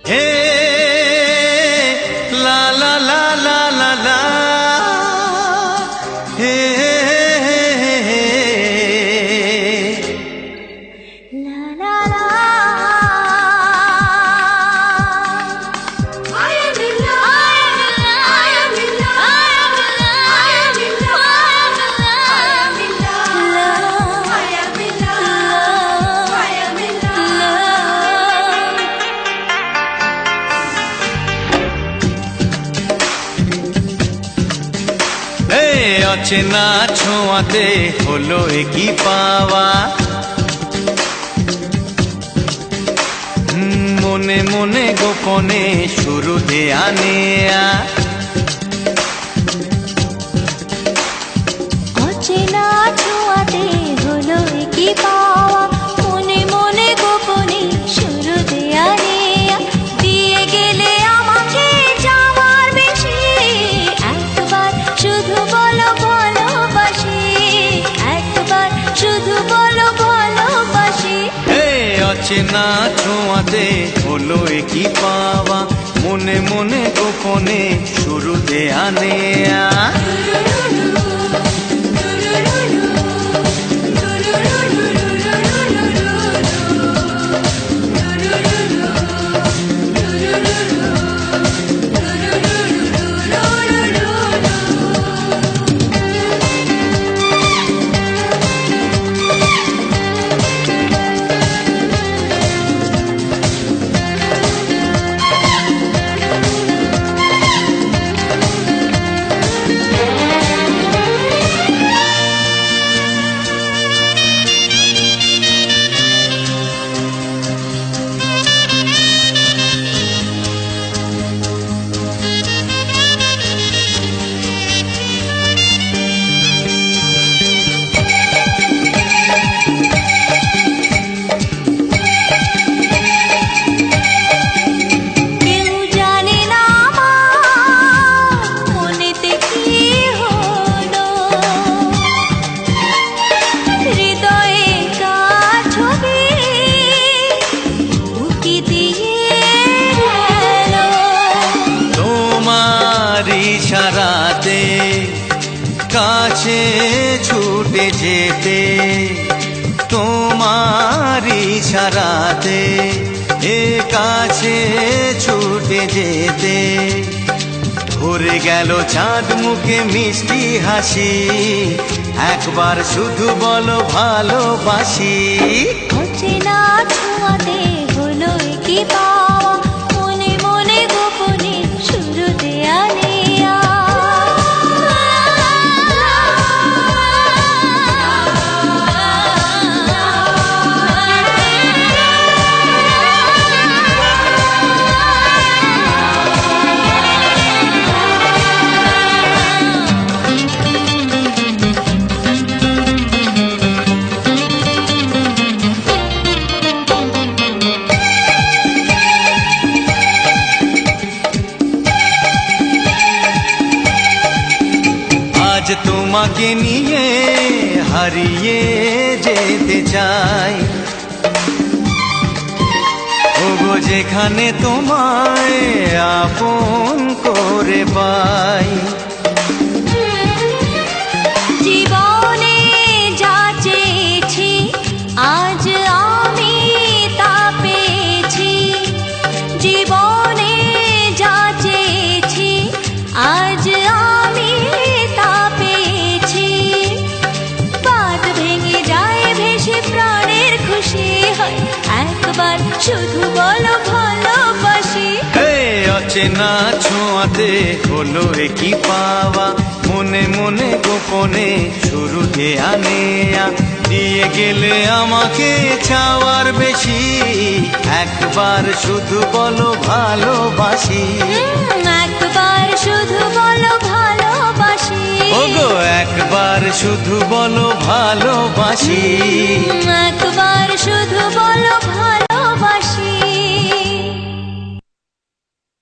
হে লা লা লা লা লা লা, হে হে হে হে হে, লা লা লা। I am in love, I am in love, I am in love, I am in love, I am in love, I am in love. অচেনা ছোঁয়াতে হলো কি পাওয়া, মনে মনে গোপনে শুরু দেয়া নেয়া। অচেনা ছোঁয়াতে হলো কি পাওয়া, মনে মনে গোপনে শুরু দেয়া নেয়া। দিয়ে গেলে আমাকে যাওয়ার বেশি, একবার শুধু বলো ভালোবাসি, একবার শুধু বলো ভালোবাসি। অচেনা ছোঁয়াতে হলো কি পাওয়া, মনে মনে গোপনে শুরু দেয়া নেয়া। ইশারাতে কাছে ছুটে যেতে, তোমার ইশারাতে এ কাছে ছুটে যেতে। ভরে গেল চাঁদ মুখে মিষ্টি হাসি, একবার শুধু বলো ভালোবাসি। অচেনা ছোঁয়াতে হলো কি পাওয়া, মনে মনে গোপনে শুরু দেয়া নেয়া। আজ তোমাকে নিয়ে হারিয়ে যেতে চাই, ওগো যেখানে তোমায় আপন করে পাই। জীবনে যা চেয়েছি আজ আমি তা পেয়েছি, জীবনে যা চেয়েছি আজ আমি তা পেয়েছি। বাঁধ ভেঙে যায় ভেসে প্রাণের খুশি হয়, একবার শুধু বলো ভালোবাসি। অচেনা ছোঁয়াতে হলো কি পাওয়া, মনে মনে গোপনে শুরু দেয়া নেয়া। দিয়ে গেলে আমাকে চাওয়ার বেশি, একবার শুধু বলো ভালোবাসি। একবার শুধু বলো ভালোবাসি, ওগো একবার শুধু বলো ভালোবাসি।